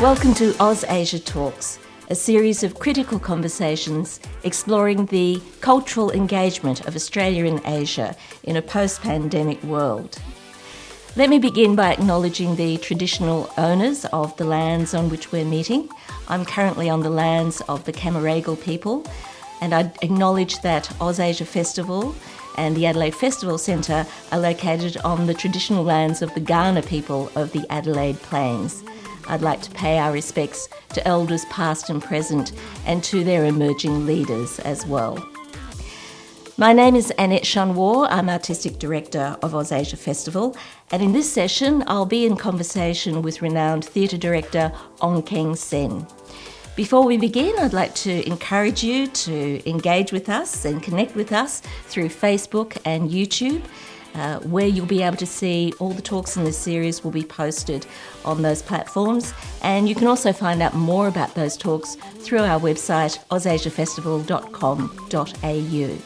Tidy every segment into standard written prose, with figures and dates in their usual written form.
Welcome to OzAsia Talks, a series of critical conversations exploring the cultural engagement of Australia and Asia in a post-pandemic world. Let me begin by acknowledging the traditional owners of the lands on which we're meeting. I'm currently on the lands of the Camaragal people, and I acknowledge that OzAsia Festival and the Adelaide Festival Centre are located on the traditional lands of the Kaurna people of the Adelaide Plains. I'd like to pay our respects to elders past and present and to their emerging leaders as well. My name is Annette. I'm Artistic Director of OzAsia Festival, and in this session I'll be in conversation with renowned theatre director Ong Keng Sen. Before we begin, I'd like to encourage you to engage with us and connect with us through Facebook and YouTube, where you'll be able to see all the talks in this series will be posted on those platforms. And you can also find out more about those talks through our website, ozasiafestival.com.au.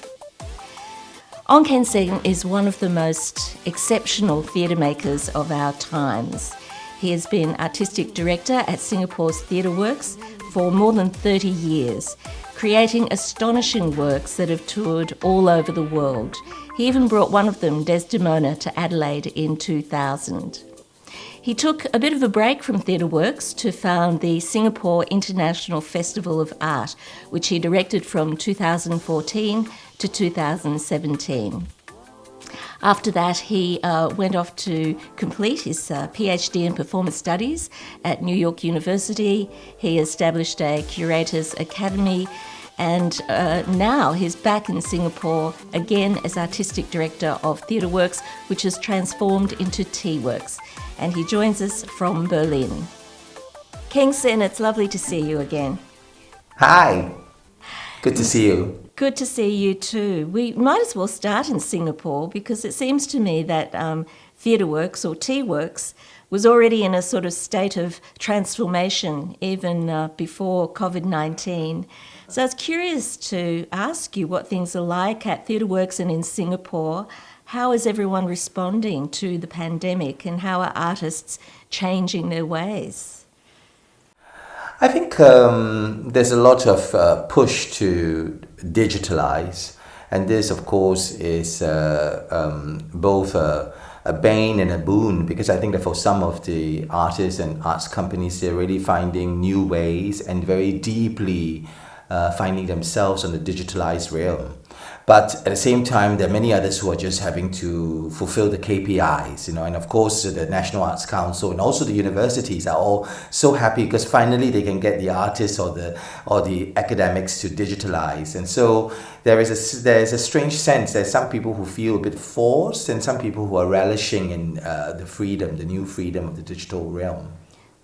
Ong Keng Sen is one of the most exceptional theatre makers of our times. He has been artistic director at Singapore's Theatreworks for more than 30 years, creating astonishing works that have toured all over the world. He even brought one of them, Desdemona, to Adelaide in 2000. He took a bit of a break from Theatreworks to found the Singapore International Festival of Art, which he directed from 2014 to 2017. After that, he went off to complete his PhD in Performance Studies at New York University. He established a Curators Academy, and now he's back in Singapore again as Artistic Director of Theatreworks, which has transformed into Theatreworks. And he joins us from Berlin. Keng Sen, it's lovely to see you again. Hi, good to see you. Good to see you too. We might as well start in Singapore because it seems to me that Theatreworks or Theatreworks was already in a sort of state of transformation even before COVID-19. So I was curious to ask you what things are like at Theatreworks and in Singapore. How is everyone responding to the pandemic and how are artists changing their ways? I think there's a lot of push to digitalize, and this, of course, is both a bane and a boon, because I think that for some of the artists and arts companies, they're really finding new ways and very deeply finding themselves on the digitalized realm. But at the same time, there are many others who are just having to fulfill the KPIs, and of course the National Arts Council and also the universities are all so happy because finally they can get the artists or the academics to digitalize. And so there's a strange sense. There's some people who feel a bit forced and some people who are relishing in the new freedom of the digital realm.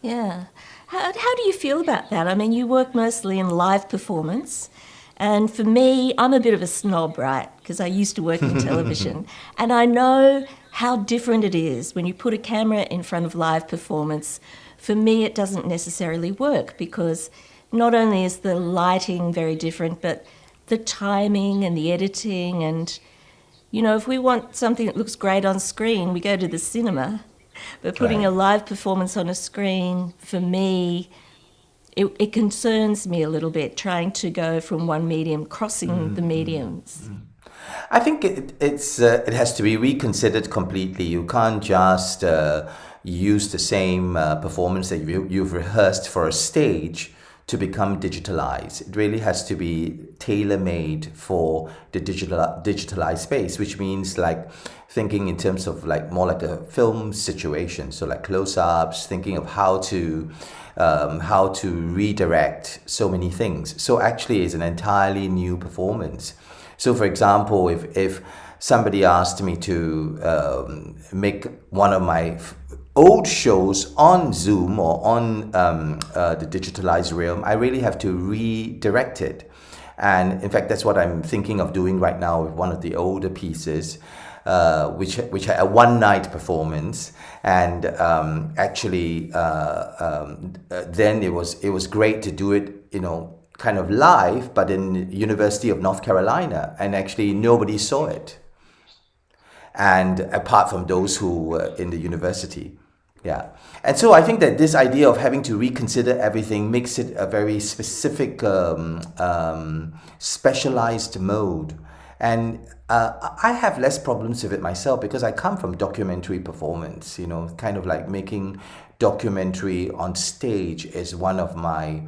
Yeah. How do you feel about that? I mean, you work mostly in live performance. And for me, I'm a bit of a snob, right? Because I used to work in television. And I know how different it is when you put a camera in front of live performance. For me, it doesn't necessarily work because not only is the lighting very different, but the timing and the editing. And, if we want something that looks great on screen, we go to the cinema. But putting a live performance on a screen, for me, it concerns me a little bit, trying to go from one medium, crossing the mediums. I think it has to be reconsidered completely. You can't just use the same performance that you've rehearsed for a stage to become digitalized. It really has to be tailor-made for the digitalized space, which means like thinking in terms of like more like a film situation. So like close-ups, thinking of how to redirect so many things. So actually it's an entirely new performance. So for example, if somebody asked me to make one of my old shows on Zoom or on the digitalized realm, I really have to redirect it. And in fact, that's what I'm thinking of doing right now with one of the older pieces, which had a one-night performance. And then it was great to do it, kind of live, but in University of North Carolina, and actually nobody saw it. And apart from those who were in the university. Yeah. And so I think that this idea of having to reconsider everything makes it a very specific, specialized mode. And I have less problems with it myself because I come from documentary performance, kind of like making documentary on stage is one of my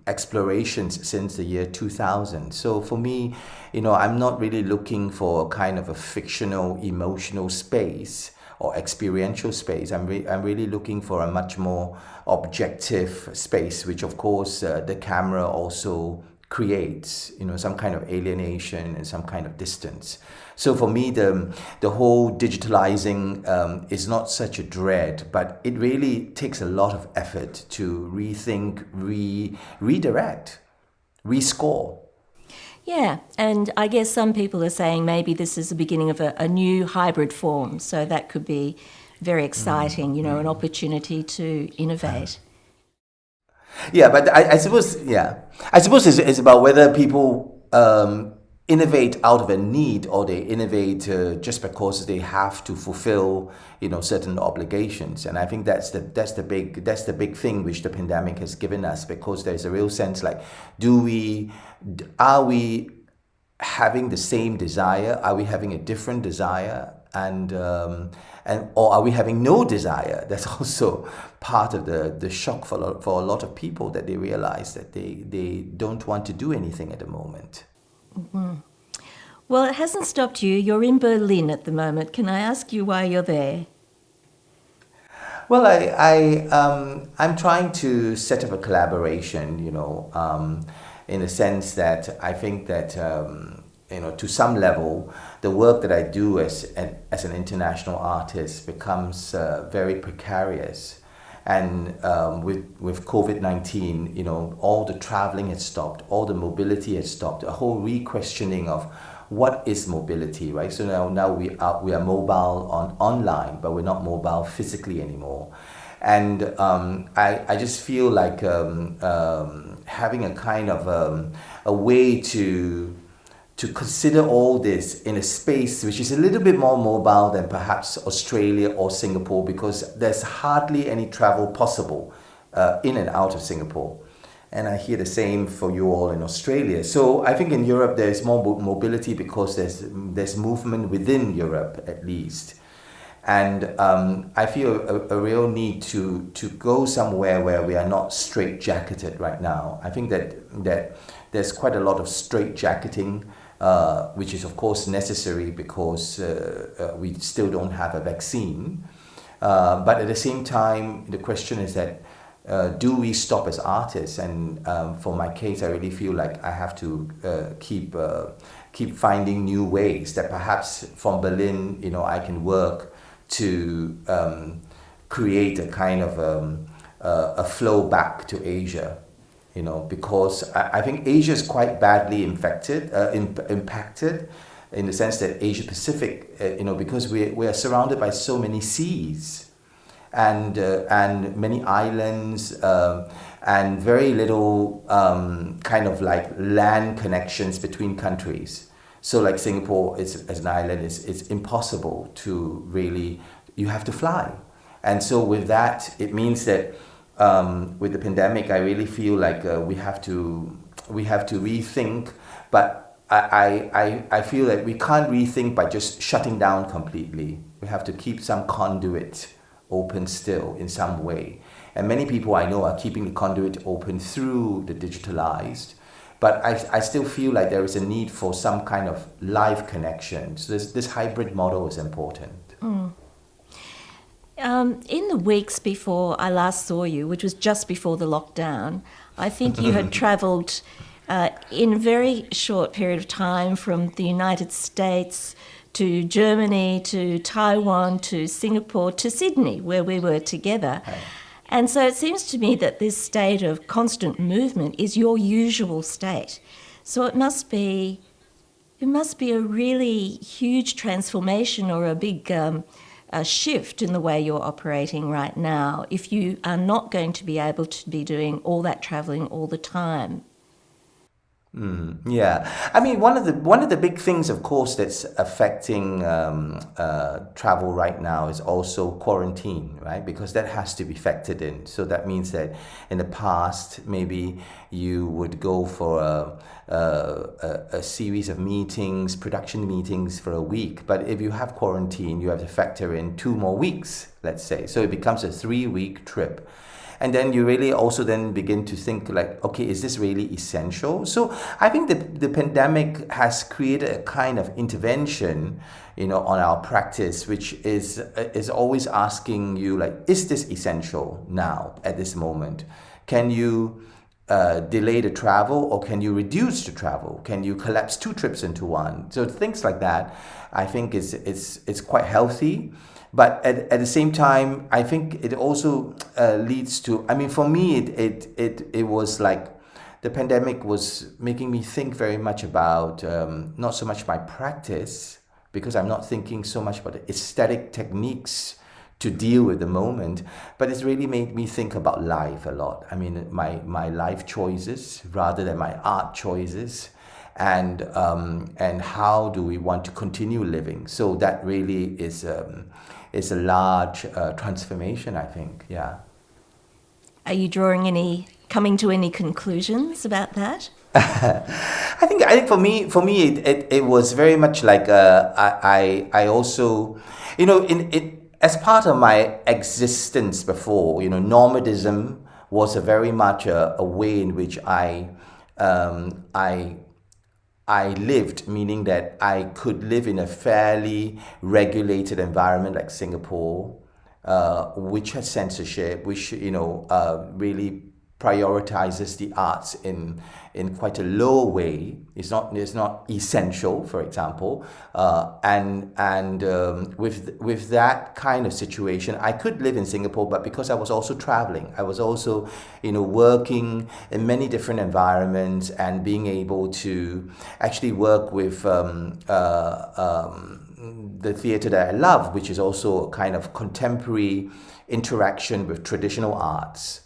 explorations since the year 2000. So for me, I'm not really looking for a kind of a fictional, emotional space or experiential space. I'm really looking for a much more objective space, which of course the camera also creates, some kind of alienation and some kind of distance. So for me, the whole digitalizing is not such a dread, but it really takes a lot of effort to rethink, redirect, rescore. Yeah, and I guess some people are saying maybe this is the beginning of a new hybrid form, so that could be very exciting, an opportunity to innovate. Yeah, but I suppose, it's about whether people innovate out of a need or they innovate just because they have to fulfill, certain obligations. And I think that's the big thing which the pandemic has given us, because there's a real sense like, are we having the same desire? Are we having a different desire? Or are we having no desire? That's also part of the shock for a lot of people, that they realize that they don't want to do anything at the moment. Mm-hmm. Well, it hasn't stopped you. You're in Berlin at the moment. Can I ask you why you're there? Well, I'm trying to set up a collaboration, in the sense that I think that to some level, the work that I do as an international artist becomes very precarious. And with COVID-19, all the traveling has stopped, all the mobility has stopped, a whole re-questioning of what is mobility, right? So now we are mobile online, but we're not mobile physically anymore. And I just feel like having a kind of a way to consider all this in a space which is a little bit more mobile than perhaps Australia or Singapore, because there's hardly any travel possible in and out of Singapore. And I hear the same for you all in Australia. So I think in Europe there's more mobility because there's movement within Europe at least. And I feel a real need to go somewhere where we are not straitjacketed right now. I think that there's quite a lot of straitjacketing, which is of course necessary because we still don't have a vaccine. But at the same time, the question is that do we stop as artists? And for my case, I really feel like I have to keep finding new ways that perhaps from Berlin, I can work to create a kind of a flow back to Asia, because I think Asia is quite badly impacted in the sense that Asia Pacific, because we are surrounded by so many seas and many islands and very little kind of like land connections between countries. So like Singapore as an island, it's impossible to really, you have to fly. And so with that, it means that with the pandemic, I really feel like we have to rethink, but I feel that we can't rethink by just shutting down completely. We have to keep some conduit open still in some way. And many people I know are keeping the conduit open through the digitalized. But I still feel like there is a need for some kind of live connection. So this hybrid model is important. Mm. In the weeks before I last saw you, which was just before the lockdown, I think you had travelled in a very short period of time from the United States to Germany, to Taiwan, to Singapore, to Sydney, where we were together. Right. And so it seems to me that this state of constant movement is your usual state. So it must be a really huge transformation or a big a shift in the way you're operating right now if you are not going to be able to be doing all that travelling all the time. Yeah, I mean one of the big things, of course, that's affecting travel right now is also quarantine, right? Because that has to be factored in. So that means that in the past, maybe you would go for a series of meetings, production meetings for a week. But if you have quarantine, you have to factor in 2 more weeks, let's say. So it becomes a 3-week trip. And then you really also then begin to think like, okay, is this really essential? So I think the pandemic has created a kind of intervention, on our practice, which is always asking you like, is this essential now at this moment? Can you delay the travel, or can you reduce the travel? Can you collapse 2 trips into one? So things like that, I think it's quite healthy. But at the same time, I think it also leads to, I mean, for me, it was like the pandemic was making me think very much about not so much my practice, because I'm not thinking so much about the aesthetic techniques to deal with the moment, but it's really made me think about life a lot. I mean, my life choices rather than my art choices, and how do we want to continue living? So that really is a large transformation, I think. Yeah. Are you coming to any conclusions about that? I think for me it was very much like I also, in it as part of my existence before, nomadism was a very much a way in which I lived, meaning that I could live in a fairly regulated environment like Singapore, which has censorship, which really prioritizes the arts in quite a low way. It's not essential, for example, and with that kind of situation, I could live in Singapore, but because I was also traveling, I was also working in many different environments and being able to actually work with the theatre that I love, which is also a kind of contemporary interaction with traditional arts.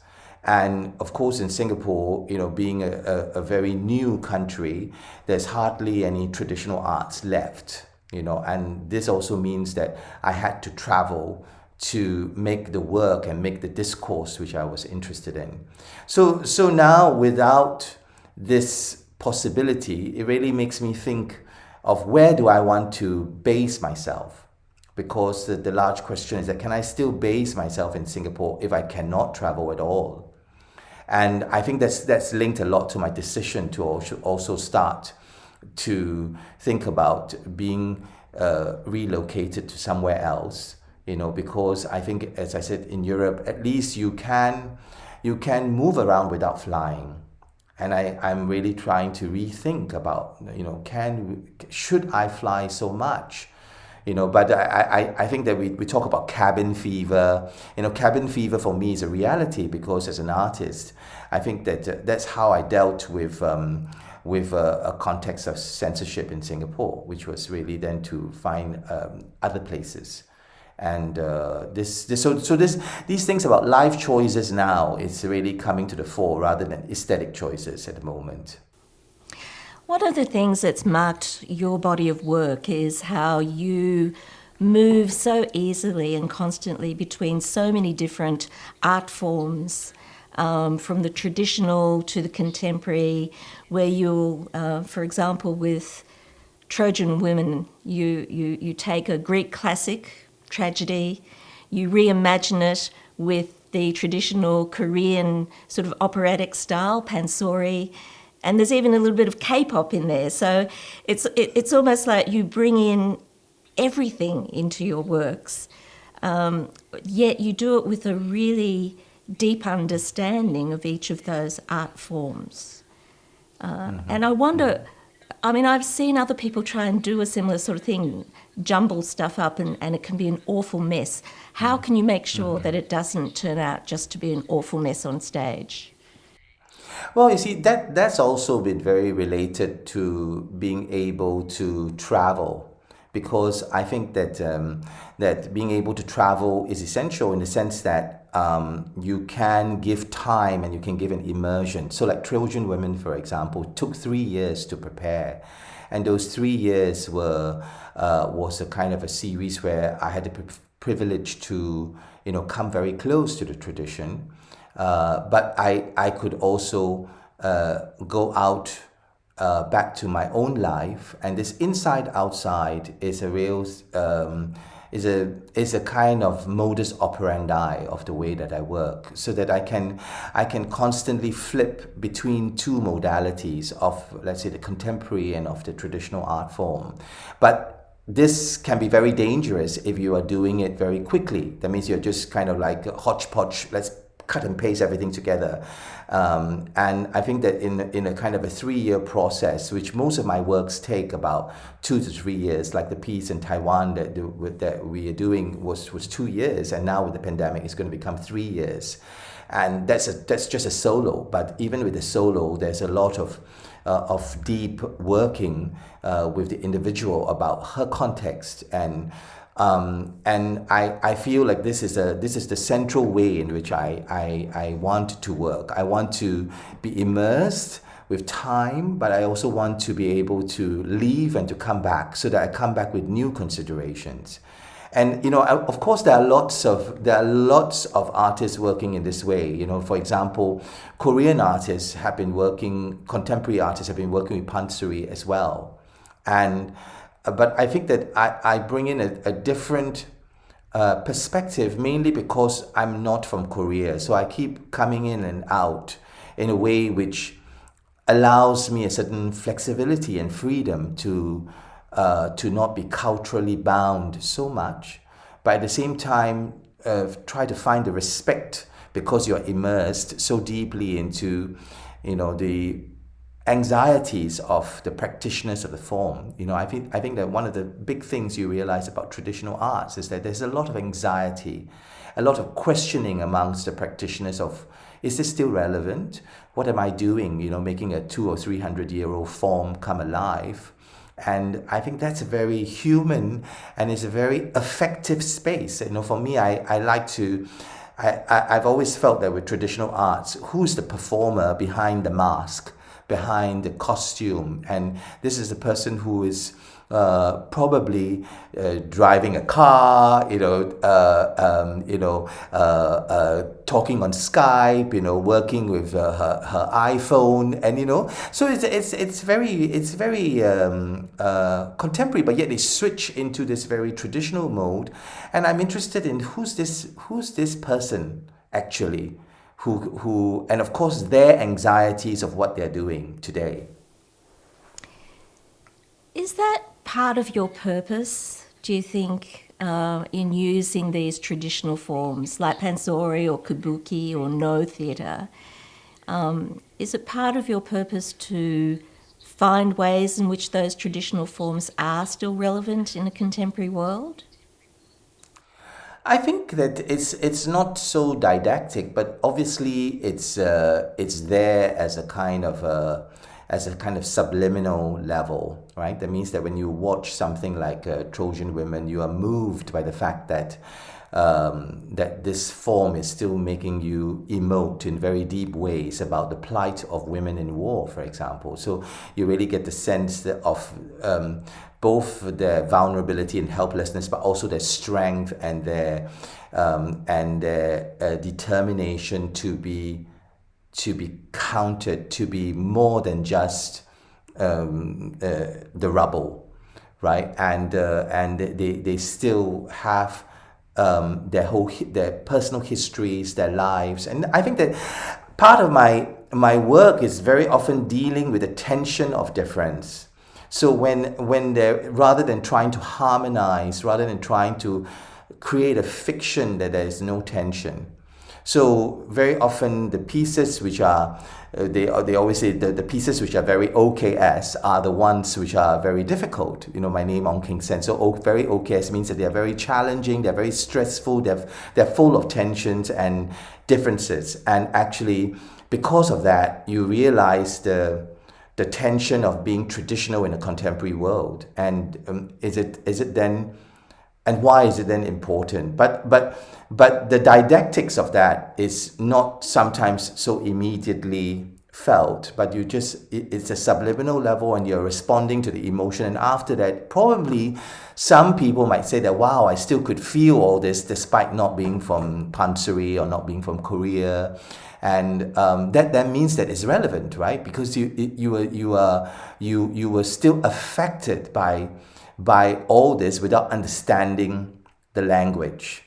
And of course, in Singapore, being a very new country, there's hardly any traditional arts left, and this also means that I had to travel to make the work and make the discourse which I was interested in. So now, without this possibility, it really makes me think of where do I want to base myself? Because the large question is that, can I still base myself in Singapore if I cannot travel at all? And I think that's linked a lot to my decision to also start to think about being relocated to somewhere else, because I think, as I said, in Europe, at least you can move around without flying. And I'm really trying to rethink about, should I fly so much? But I think that we talk about cabin fever. Cabin fever for me is a reality, because as an artist, I think that that's how I dealt with a context of censorship in Singapore, which was really then to find other places. And these things about life choices now is really coming to the fore rather than aesthetic choices at the moment. One of the things that's marked your body of work is how you move so easily and constantly between so many different art forms, from the traditional to the contemporary, where you'll, for example, with Trojan Women, you take a Greek classic tragedy, you reimagine it with the traditional Korean sort of operatic style, pansori, and there's even a little bit of K-pop in there. So it's almost like you bring in everything into your works, yet you do it with a really deep understanding of each of those art forms. And I wonder, I've seen other people try and do a similar sort of thing, jumble stuff up, and it can be an awful mess. How can you make sure that it doesn't turn out just to be an awful mess on stage? Well, you see, that's also been very related to being able to travel, because I think that that being able to travel is essential in the sense that you can give time and you can give an immersion. So like Trojan Women, for example, took 3 years to prepare. And those 3 years was a kind of a series where I had the privilege to, come very close to the tradition. But I could also go out back to my own life, and this inside outside is a real is a kind of modus operandi of the way that I work, so that I can constantly flip between two modalities of, let's say, the contemporary and of the traditional art form. But this can be very dangerous if you are doing it very quickly. That means you're just kind of like a hodgepodge, let's cut and paste everything together. And I think that in a kind of a 3-year process, which most of my works take about 2 to 3 years, like the piece in Taiwan that we are doing was 2 years, and now with the pandemic it's going to become 3 years. And that's just a solo. But even with the solo, there's a lot of deep working with the individual about her context, and I feel like this is the central way in which I want to work. I want to be immersed with time, but I also want to be able to leave and to come back, so that I come back with new considerations. And of course, there are lots of artists working in this way. For example, Korean artists have been working, contemporary artists have been working with Pansori as well, but I think that I bring in a different perspective, mainly because I'm not from Korea. So I keep coming in and out in a way which allows me a certain flexibility and freedom to not be culturally bound so much, but at the same time try to find the respect, because you're immersed so deeply into the anxieties of the practitioners of the form. I think that one of the big things you realize about traditional arts is that there's a lot of anxiety, a lot of questioning amongst the practitioners of, is this still relevant? What am I doing? Making a 200 or 300-year-old form come alive. And I think that's a very human and it's a very effective space. For me, I've always felt that with traditional arts, who's the performer behind the mask, behind the costume? And this is a person who is probably driving a car, talking on Skype, working with her iPhone, and so it's very contemporary, but yet they switch into this very traditional mode. And I'm interested in who's this person actually, who and of course their anxieties of what they're doing today. Is that part of your purpose, do you think, in using these traditional forms like pansori or kabuki or no theatre? Is it part of your purpose to find ways in which those traditional forms are still relevant in a contemporary world? I think that it's not so didactic, but obviously it's there as a kind of subliminal level, right? That means that when you watch something like Trojan Women, you are moved by the fact that this form is still making you emote in very deep ways about the plight of women in war, for example. So you really get the sense of both their vulnerability and helplessness, but also their strength and their determination to be counted, to be more than just the rubble, right? And they still have their personal histories, their lives. And I think that part of my work is very often dealing with the tension of difference. So when they're, rather than trying to harmonize, rather than trying to create a fiction that there is no tension. So very often the pieces which are, they always say the pieces which are very OKS are the ones which are very difficult. My name Ong Keng Sen. So very OKS means that they are very challenging, they're very stressful, they're full of tensions and differences. And actually, because of that, you realize the tension of being traditional in a contemporary world. And is it then And why is it then important? But the didactics of that is not sometimes so immediately felt, but it's a subliminal level, and you're responding to the emotion. And after that, probably some people might say that, wow, I still could feel all this despite not being from Pansori or not being from Korea. And that means that it's relevant, right? Because you were still affected by all this without understanding the language.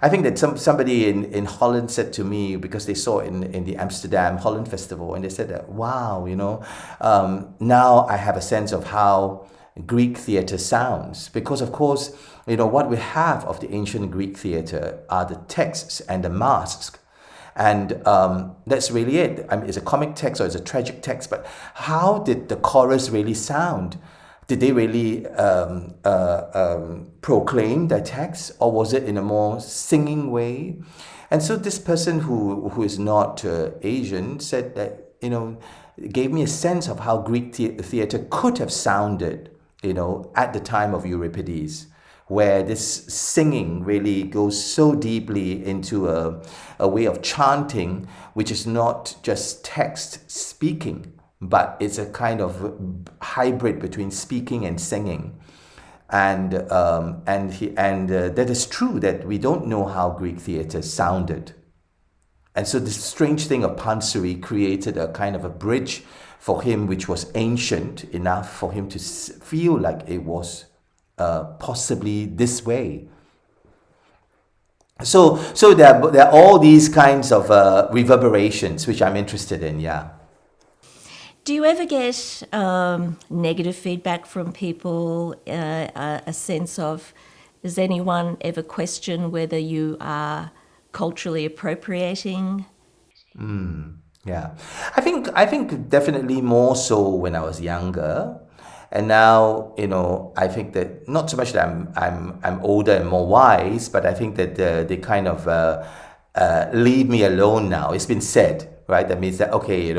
I think that somebody in Holland said to me, because they saw it in the Amsterdam Holland Festival, and they said that, wow, now I have a sense of how Greek theatre sounds. Because of course, what we have of the ancient Greek theatre are the texts and the masks. And that's really it. I mean, it's a comic text or it's a tragic text, but how did the chorus really sound? Did they really proclaim their text, or was it in a more singing way? And so this person who is not Asian said that, gave me a sense of how Greek theatre could have sounded, at the time of Euripides, where this singing really goes so deeply into a way of chanting, which is not just text speaking, but it's a kind of hybrid between speaking and singing. And that is true, that we don't know how Greek theatre sounded. And so this strange thing of Pansori created a kind of a bridge for him, which was ancient enough for him to feel like it was possibly this way. So there are all these kinds of reverberations which I'm interested in, yeah. Do you ever get negative feedback from people, a sense of, does anyone ever question whether you are culturally appropriating? Yeah, I think definitely more so when I was younger, and now I think that not so much that I'm older and more wise, but I think that they kind of leave me alone now. It's been said. Right, that means that okay, it's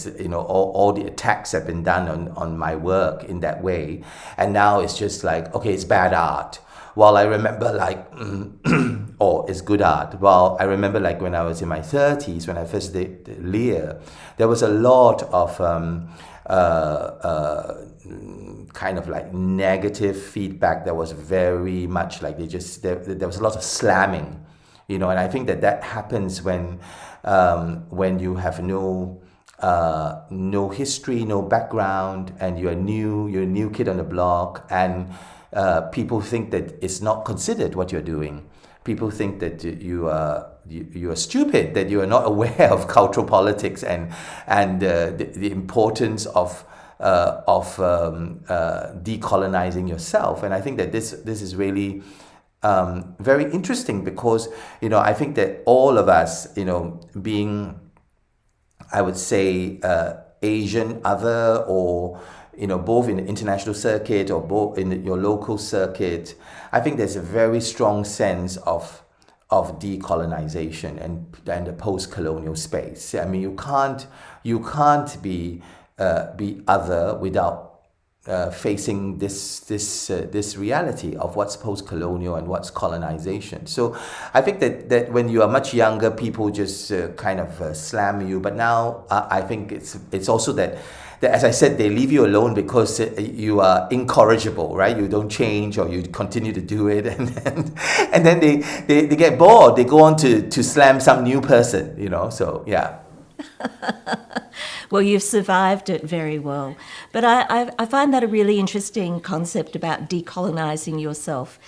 all the attacks have been done on my work in that way, and now it's just like, okay, it's bad art. While I remember or it's good art. Well, I remember like when I was in my 30s, when I first did Lear, there was a lot of kind of like negative feedback that was very much like there was a lot of slamming, and I think that happens when you have no history, no background, and you're a new kid on the block, and people think that it's not considered what you're doing. People think that you are stupid, that you are not aware of cultural politics and the importance of decolonizing yourself. And I think that this is really very interesting, because I think that all of us, being, I would say, Asian, other, or both in the international circuit or both in your local circuit, I think there's a very strong sense of decolonization and the post-colonial space. I mean, you can't be other without facing this reality of what's post-colonial and what's colonization. So I think that when you are much younger, people just kind of slam you. But now I think it's also that, as I said, they leave you alone because you are incorrigible, right? You don't change, or you continue to do it, and then they get bored. They go on to slam some new person, So yeah. Well, you've survived it very well. But I find that a really interesting concept about decolonizing yourself,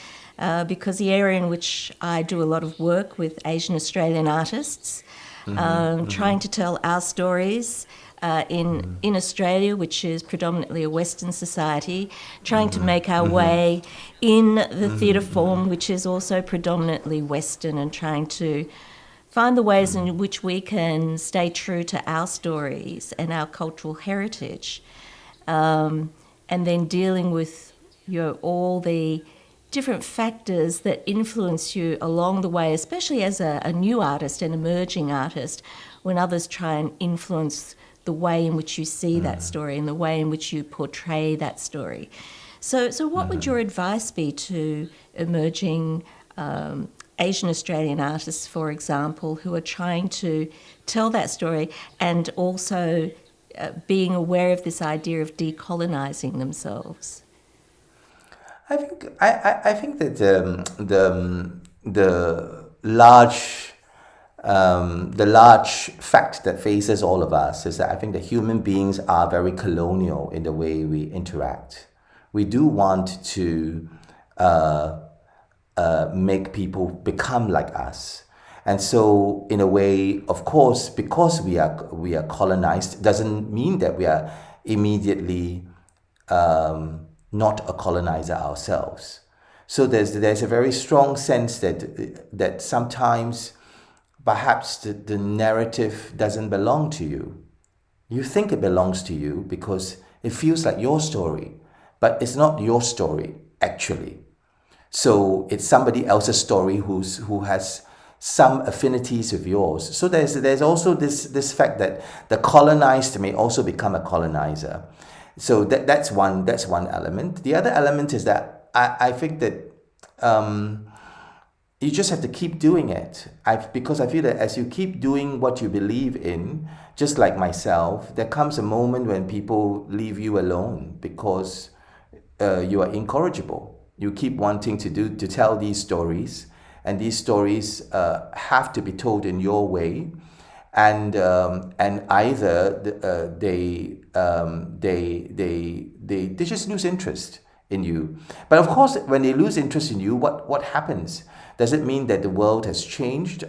because the area in which I do a lot of work with Asian Australian artists, trying to tell our stories in Australia, which is predominantly a Western society, trying to make our way in the theatre form, which is also predominantly Western, and trying to find the ways in which we can stay true to our stories and our cultural heritage, and then dealing with all the different factors that influence you along the way, especially as a new artist, an emerging artist, when others try and influence the way in which you see that story and the way in which you portray that story. So what would your advice be to emerging Asian Australian artists, for example, who are trying to tell that story and also being aware of this idea of decolonising themselves? I think that the large fact that faces all of us is that I think that human beings are very colonial in the way we interact. We do want to make people become like us. And so, in a way, of course, because we are colonized, doesn't mean that we are immediately not a colonizer ourselves. So there's a very strong sense that sometimes perhaps the narrative doesn't belong to you. You think it belongs to you because it feels like your story, but it's not your story actually. So it's somebody else's story who has some affinities with yours. So there's also this fact that the colonized may also become a colonizer. So that's one element. The other element is that I think that you just have to keep doing it. Because I feel that as you keep doing what you believe in, just like myself, there comes a moment when people leave you alone because you are incorrigible. You keep wanting to tell these stories, and these stories have to be told in your way, and either they just lose interest in you. But of course, when they lose interest in you, what happens? Does it mean that the world has changed,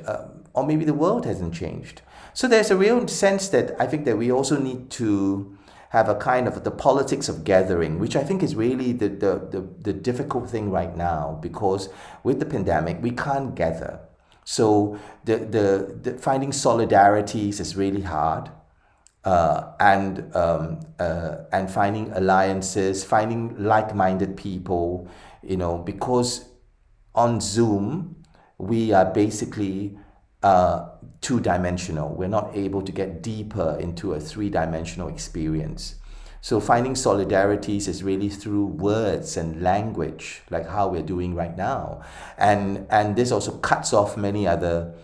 or maybe the world hasn't changed? So there's a real sense that I think that we also need to have a kind of the politics of gathering, which I think is really the difficult thing right now, because with the pandemic we can't gather. So the finding solidarities is really hard, and finding alliances, finding like-minded people, because on Zoom we are basically two-dimensional. We're not able to get deeper into a three-dimensional experience. So finding solidarities is really through words and language, like how we're doing right now. And this also cuts off many other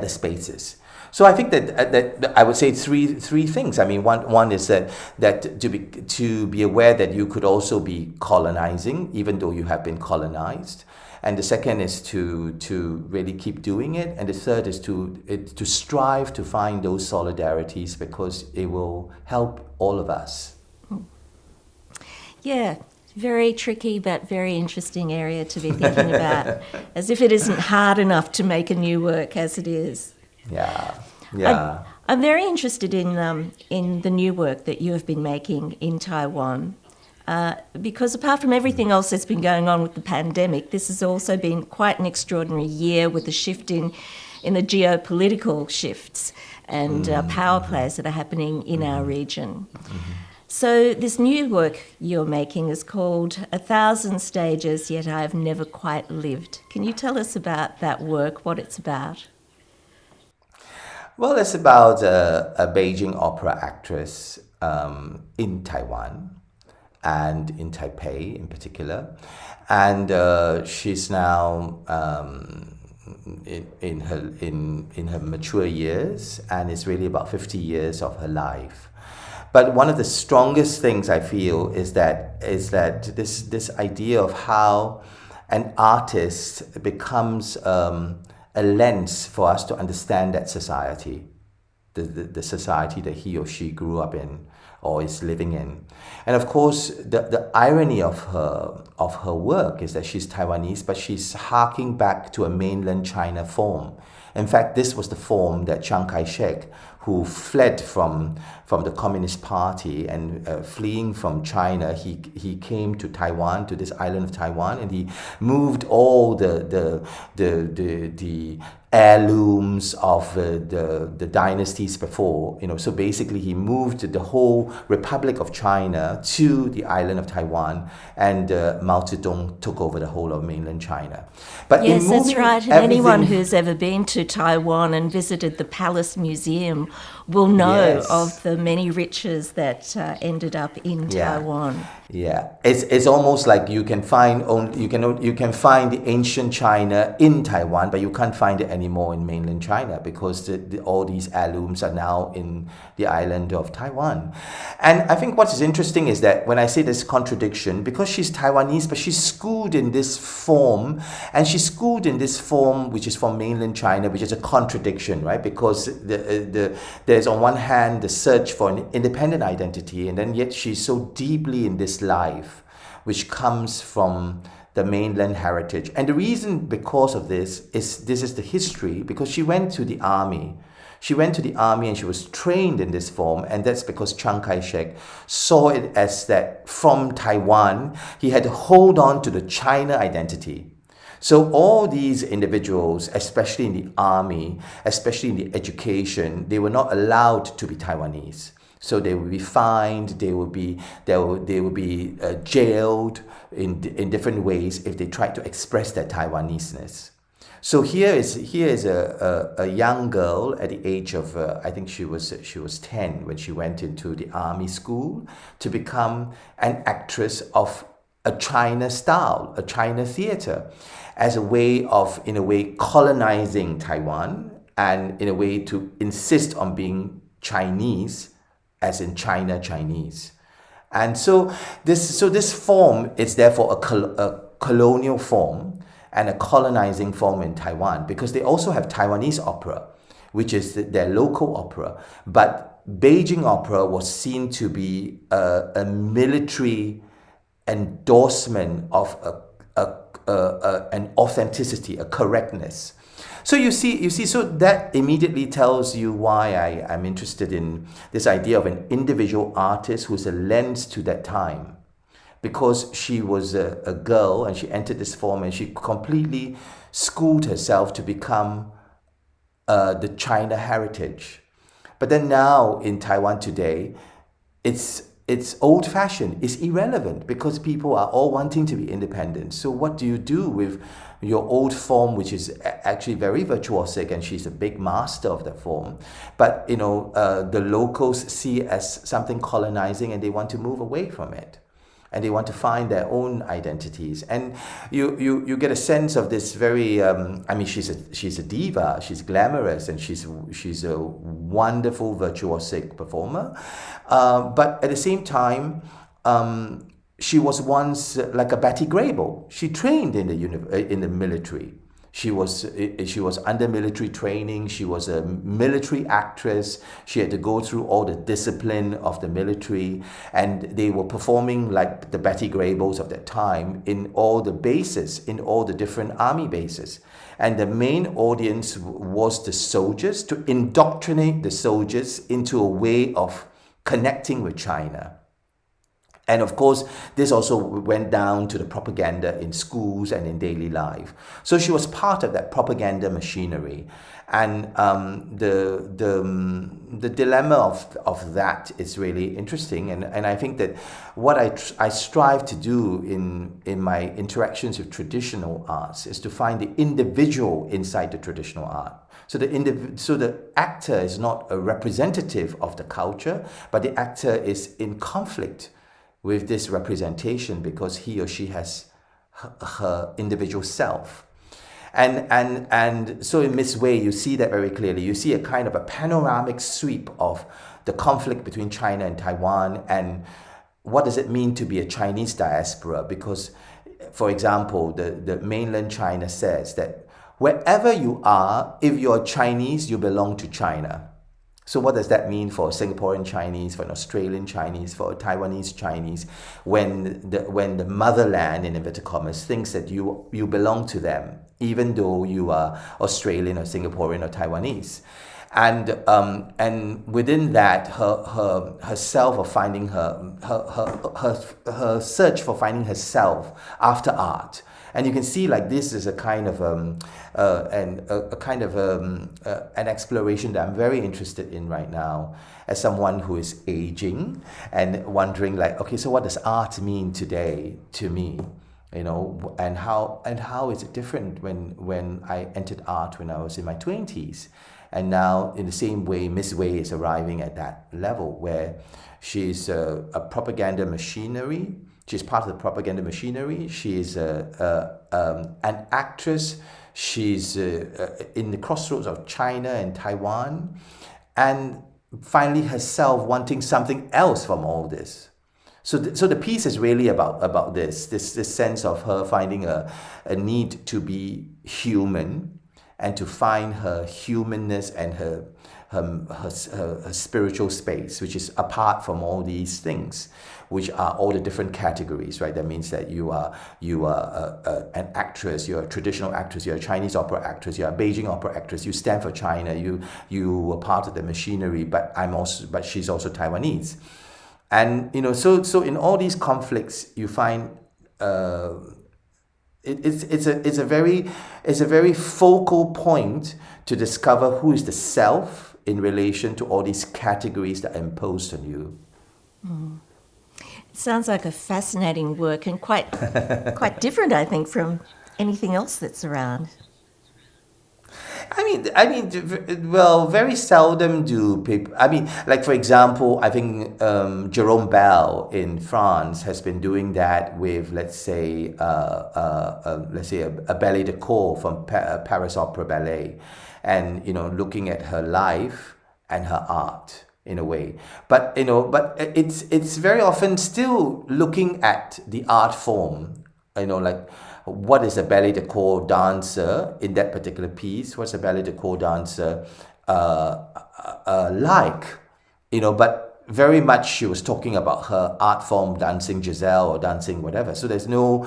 spaces. So I think that I would say three things. I mean, one is that to be aware that you could also be colonizing, even though you have been colonized. And the second is to really keep doing it. And the third is to strive to find those solidarities, because it will help all of us. Yeah, very tricky but very interesting area to be thinking about, as if it isn't hard enough to make a new work as it is. Yeah. I'm very interested in the new work that you have been making in Taiwan. Because apart from everything else that's been going on with the pandemic, this has also been quite an extraordinary year with the shift in the geopolitical shifts and power plays that are happening in our region. Mm-hmm. So this new work you're making is called 1,000 Stages, Yet I've Never Quite Lived. Can you tell us about that work, what it's about? Well, it's about a Beijing opera actress in Taiwan, and in Taipei in particular, and she's now in her mature years, and it's really about 50 years of her life. But one of the strongest things I feel is that this idea of how an artist becomes a lens for us to understand that society, the society that he or she grew up in or is living in. And of course, the irony of her work is that she's Taiwanese, but she's harking back to a mainland China form. In fact, this was the form that Chiang Kai-shek, who fled from the Communist Party and fleeing from China, he came to Taiwan, to this island of Taiwan, and he moved all the heirlooms of the dynasties before. So basically he moved the whole Republic of China to the island of Taiwan, and Mao Zedong took over the whole of mainland China. But yes, that's right. And anyone who's ever been to Taiwan and visited the Palace Museum will know of the many riches that ended up in Taiwan. Yeah, it's almost like you can find the ancient China in Taiwan, but you can't find it anymore in mainland China because all these heirlooms are now in the island of Taiwan. And I think what is interesting is that when I say this contradiction, because she's Taiwanese, but she's schooled in this form, and she's schooled in this form which is from mainland China, which is a contradiction, right? Because there's on one hand the search for an independent identity, and then yet she's so deeply in this life which comes from the mainland heritage. And the reason because of this is the history, because she went to the army. She went to the army and she was trained in this form, and that's because Chiang Kai-shek saw it as that from Taiwan he had to hold on to the China identity. So all these individuals, especially in the army, especially in the education, they were not allowed to be Taiwanese. So they would be fined, they would be jailed in different ways if they tried to express their Taiwanese-ness. So here is a young girl at the age of I think she was 10 when she went into the army school to become an actress of a China style, a China theater, as a way of, in a way, colonizing Taiwan, and in a way to insist on being Chinese, as in China Chinese. And so this form is therefore a colonial form and a colonizing form in Taiwan, because they also have Taiwanese opera, which is their local opera. But Beijing opera was seen to be a military endorsement of an authenticity, a correctness. So you see, so that immediately tells you why I'm interested in this idea of an individual artist who's a lens to that time. Because she was a girl and she entered this form and she completely schooled herself to become the China heritage. But then now in Taiwan today, it's old-fashioned, it's irrelevant, because people are all wanting to be independent. So what do you do with your old form, which is actually very virtuosic, and she's a big master of that form, but the locals see it as something colonizing, and they want to move away from it, and they want to find their own identities. And you get a sense of this very she's a diva, she's glamorous, and she's a wonderful virtuosic performer, but at the same time she was once like a Betty Grable. She trained in the military. She was under military training. She was a military actress. She had to go through all the discipline of the military, and they were performing like the Betty Grables of that time in all the bases, in all the different army bases. And the main audience was the soldiers, to indoctrinate the soldiers into a way of connecting with China. And of course, this also went down to the propaganda in schools and in daily life. So she was part of that propaganda machinery. And the dilemma of that is really interesting. And I think that what I strive to do in my interactions with traditional arts is to find the individual inside the traditional art. So the actor is not a representative of the culture, but the actor is in conflict with this representation, because he or she has her individual self. And so in Miss Wei, you see that very clearly. You see a kind of a panoramic sweep of the conflict between China and Taiwan, and what does it mean to be a Chinese diaspora? Because, for example, the mainland China says that wherever you are, if you're Chinese, you belong to China. So what does that mean for a Singaporean Chinese, for an Australian Chinese, for a Taiwanese Chinese, when the motherland, in inverted commas, thinks that you belong to them, even though you are Australian or Singaporean or Taiwanese? And within that, her self of finding her search for finding herself after art, And you can see like this is a kind of an exploration that I'm very interested in right now, as someone who is aging and wondering like, okay, so what does art mean today to me? You know, and how is it different when I entered art when I was in my 20s, and now in the same way Miss Wei is arriving at that level where she's a propaganda machinery. She's part of the propaganda machinery. She's an actress. She's in the crossroads of China and Taiwan, and finally herself wanting something else from all this. So the piece is really about this sense of her finding a need to be human, and to find her humanness and her spiritual space, which is apart from all these things, which are all the different categories, right? That means that you are an actress, you're a traditional actress, you're a Chinese opera actress, you're a Beijing opera actress, you stand for China, you were part of the machinery, but she's also Taiwanese. And you know, so in all these conflicts, you find it's a very focal point to discover who is the self in relation to all these categories that are imposed on you. It sounds like a fascinating work, and quite different, I think, from anything else that's around. Well, very seldom do people. I mean, like for example, I think Jerome Bell in France has been doing that with, let's say, a ballet de corps from Paris Opera Ballet, and you know, looking at her life and her art in a way. But you know, it's very often still looking at the art form. You know, like, what is a ballet de corps dancer in that particular piece? What's a ballet de corps dancer like? You know, but very much she was talking about her art form, dancing Giselle or dancing whatever. So there's no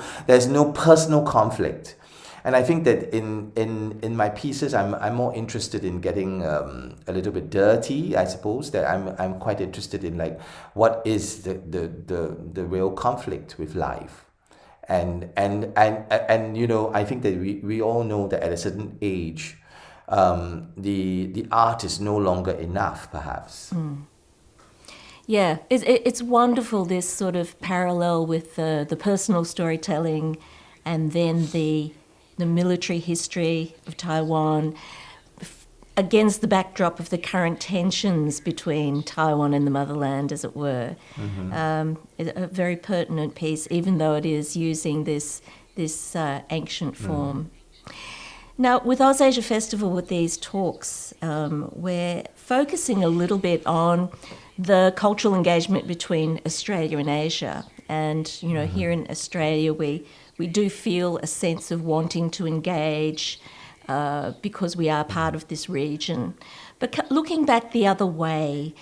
personal conflict. And I think that in my pieces, I'm more interested in getting a little bit dirty, I suppose. That I'm quite interested in, like, what is the real conflict with life. And you know, I think that we all know that at a certain age, the art is no longer enough, perhaps. Yeah, it's wonderful, this sort of parallel with the personal storytelling, and then the military history of Taiwan, against the backdrop of the current tensions between Taiwan and the motherland, as it were. A very pertinent piece, even though it is using this ancient form. Now, with OzAsia Festival, with these talks, we're focusing a little bit on the cultural engagement between Australia and Asia. And, you know, here in Australia, we do feel a sense of wanting to engage because we are part of this region. But looking back the other way,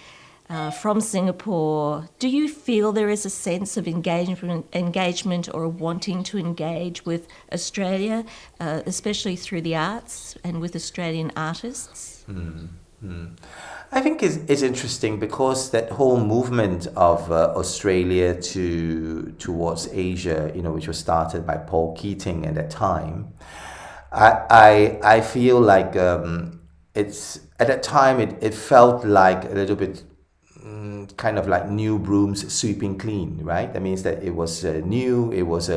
from Singapore, do you feel there is a sense of engagement or wanting to engage with Australia, especially through the arts and with Australian artists? I think it's interesting because that whole movement of Australia towards Asia, you know, which was started by Paul Keating at that time, I feel like it's at that time it felt like a little bit kind of like new brooms sweeping clean, right? That means that it was new, it was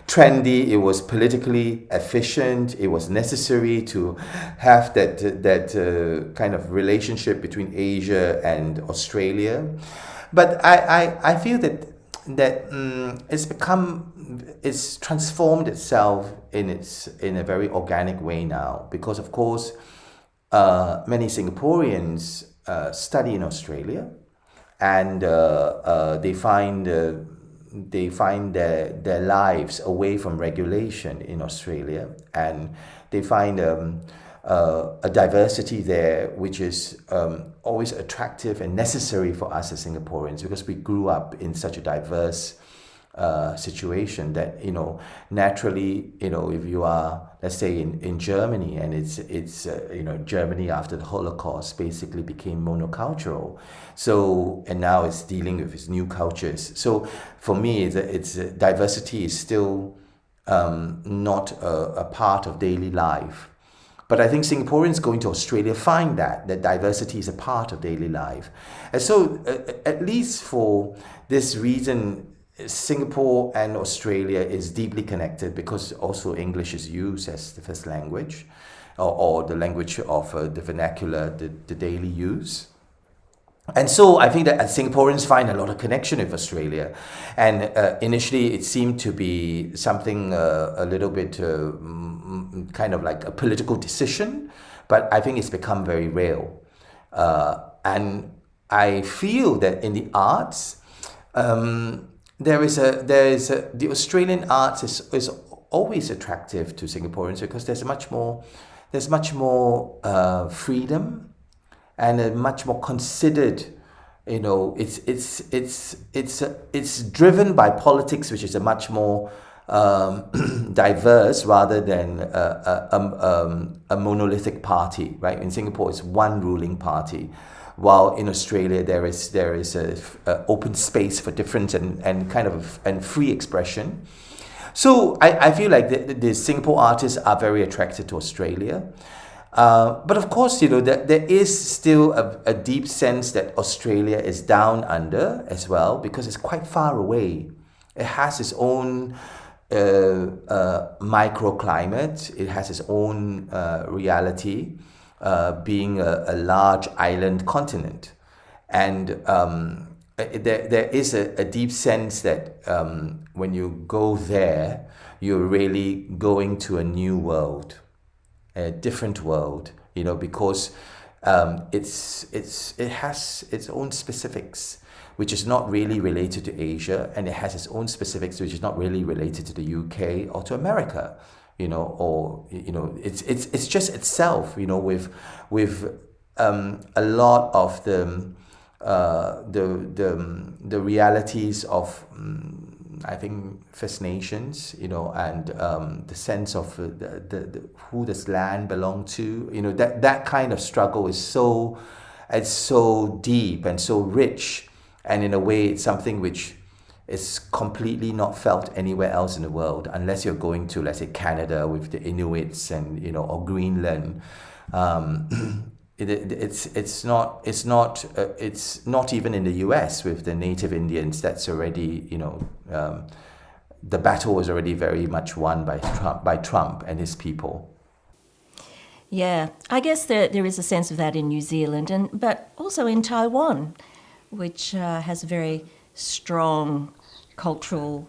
trendy, it was politically efficient, it was necessary to have that kind of relationship between Asia and Australia. But I feel that it's transformed itself in a very organic way now, because of course many Singaporeans study in Australia, and they find their lives away from regulation in Australia, and they find a diversity there which is always attractive and necessary for us as Singaporeans, because we grew up in such a diverse situation that, you know, naturally, you know, if you are, let's say, in Germany, and it's you know, Germany after the Holocaust basically became monocultural, so, and now it's dealing with its new cultures. So for me, it's diversity is still not a part of daily life. But I think Singaporeans going to Australia find that diversity is a part of daily life. And so, at least for this reason, Singapore and Australia is deeply connected because also English is used as the first language, or the language of the vernacular, the daily use. And so I think that Singaporeans find a lot of connection with Australia. And initially it seemed to be something a little bit kind of like a political decision, but I think it's become very real. And I feel that in the arts, the Australian arts is always attractive to Singaporeans because there's much more freedom and a much more considered, it's driven by politics, which is a much more diverse rather than a monolithic party, right? In Singapore, it's one ruling party, while in Australia there is a open space for difference and free expression. So I feel like the Singapore artists are very attracted to Australia. But of course, there is still a deep sense that Australia is down under as well because it's quite far away. It has its own microclimate. It has its own reality, being a large island continent. And there is a deep sense that when you go there, you're really going to a new world, a different world, because it has its own specifics, which is not really related to Asia, and it has its own specifics, which is not really related to the UK or to America, it's just itself, with a lot of the realities of I think First Nations, and the sense of the who this land belonged to, that kind of struggle is so deep and so rich, and in a way it's something which is completely not felt anywhere else in the world, unless you're going to, let's say, Canada with the Inuits and or Greenland. It's not even in the US with the native Indians. That's already the battle is already very much won by Trump and his people. Yeah, I guess there is a sense of that in New Zealand, but also in Taiwan, which has a very strong cultural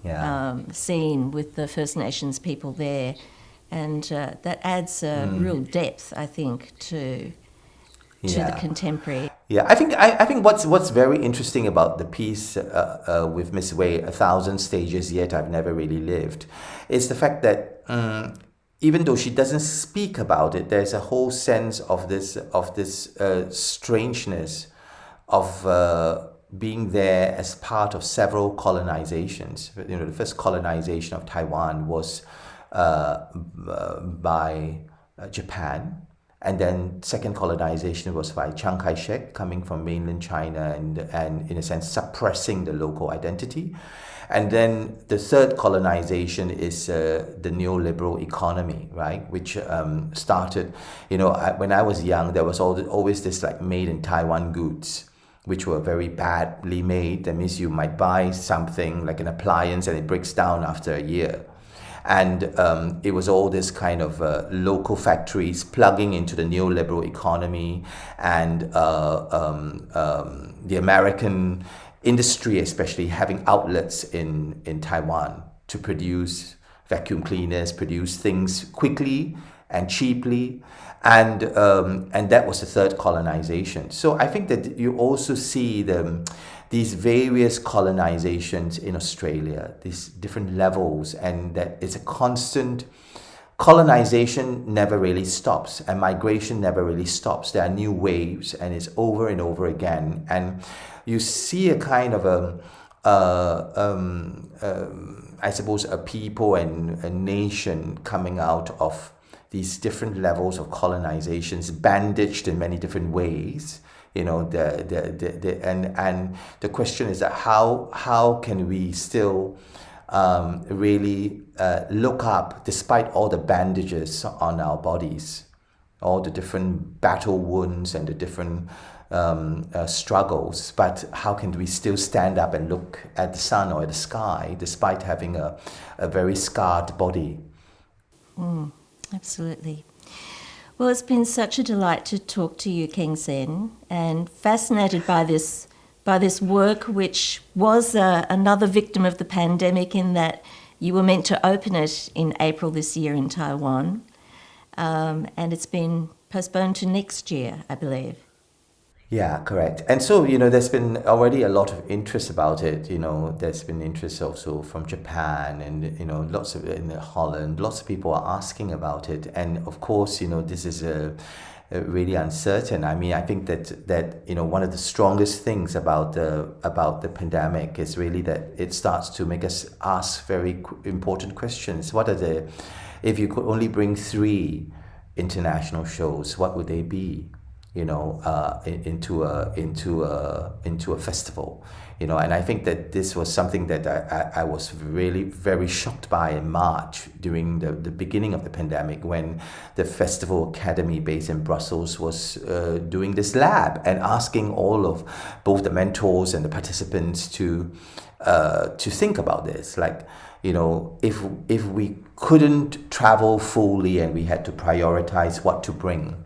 scene with the First Nations people there, and that adds real depth, I think, to the contemporary. Yeah, I think what's very interesting about the piece with Miss Wei, 1,000 Stages Yet I've Never Really Lived, is the fact that even though she doesn't speak about it, there's a whole sense of this strangeness of being there as part of several colonizations. The first colonization of Taiwan was by Japan. And then second colonization was by Chiang Kai-shek, coming from mainland China and in a sense suppressing the local identity. And then the third colonization is the neoliberal economy, right? Which started, when I was young, there was always this like made in Taiwan goods, which were very badly made. That means you might buy something like an appliance and it breaks down after a year. And it was all this kind of local factories plugging into the neoliberal economy, and the American industry especially having outlets in Taiwan to produce vacuum cleaners, produce things quickly and cheaply. And that was the third colonization. So I think that you also see these various colonizations in Australia, these different levels, and that it's a constant colonization never really stops, and migration never really stops. There are new waves, and it's over and over again. And you see a kind of I suppose a people and a nation coming out of these different levels of colonizations, bandaged in many different ways. And the question is that how can we still really look up, despite all the bandages on our bodies, all the different battle wounds and the different struggles, but how can we still stand up and look at the sun or at the sky despite having a very scarred body? Absolutely. Well, it's been such a delight to talk to you, Keng Sen, and fascinated by this work, which was another victim of the pandemic, in that you were meant to open it in April this year in Taiwan, and it's been postponed to next year, I believe. Yeah, correct. And so, there's been already a lot of interest about it. There's been interest also from Japan and, lots of in Holland. Lots of people are asking about it. And of course, this is really uncertain. I mean, I think that one of the strongest things about the pandemic is really that it starts to make us ask very important questions. If you could only bring 3 international shows, what would they be? Into a festival, and I think that this was something that I was really very shocked by in March during the beginning of the pandemic, when the Festival Academy based in Brussels was doing this lab and asking all of both the mentors and the participants to think about this, like, if we couldn't travel fully and we had to prioritize what to bring,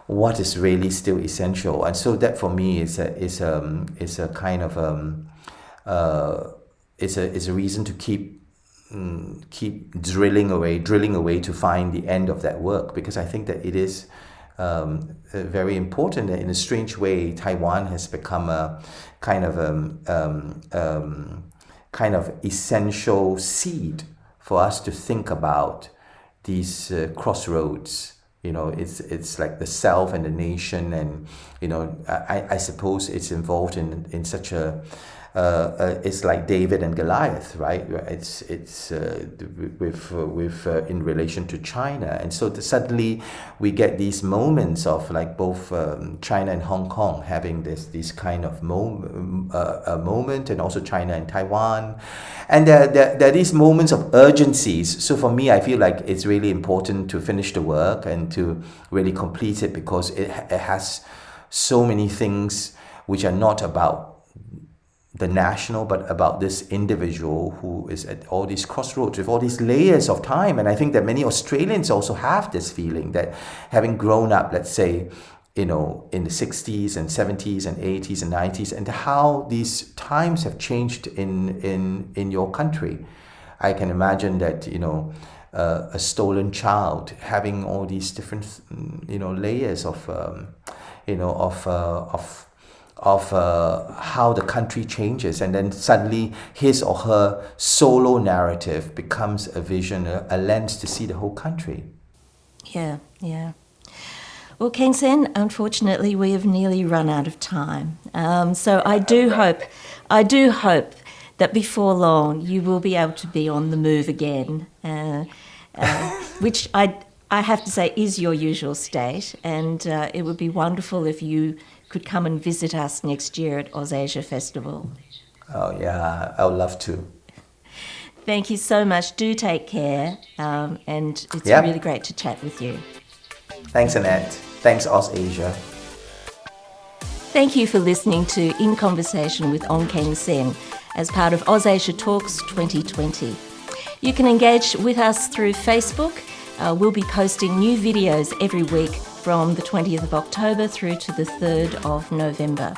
what is really still essential. And so that for me is a kind of is a reason to keep drilling away to find the end of that work, because I think that it is very important. In a strange way, Taiwan has become a kind of essential seed for us to think about these crossroads. It's like the self and the nation, and I suppose it's involved in such a it's like David and Goliath, right? It's with in relation to China, and so suddenly we get these moments of like both China and Hong Kong having this kind of moment, and also China and Taiwan, and there are these moments of urgencies. So for me, I feel like it's really important to finish the work and to really complete it, because it has so many things which are not about the national, but about this individual who is at all these crossroads with all these layers of time. And I think that many Australians also have this feeling that, having grown up, let's say, in the 60s and 70s and 80s and 90s, and how these times have changed in your country. I can imagine that, a stolen child having all these different, layers of how the country changes, and then suddenly his or her solo narrative becomes a vision, a lens to see the whole country. Yeah. Well, Keng Sen, unfortunately, we have nearly run out of time. So I do hope that before long you will be able to be on the move again, which I have to say is your usual state, and it would be wonderful if you could come and visit us next year at OzAsia Festival. Oh yeah, I would love to. Thank you so much. Do take care, and it's really great to chat with you. Thanks, Annette. Thanks, OzAsia. Thank you for listening to In Conversation with Ong Keng Sen as part of OzAsia Talks 2020. You can engage with us through Facebook. We'll be posting new videos every week from the 20th of October through to the 3rd of November.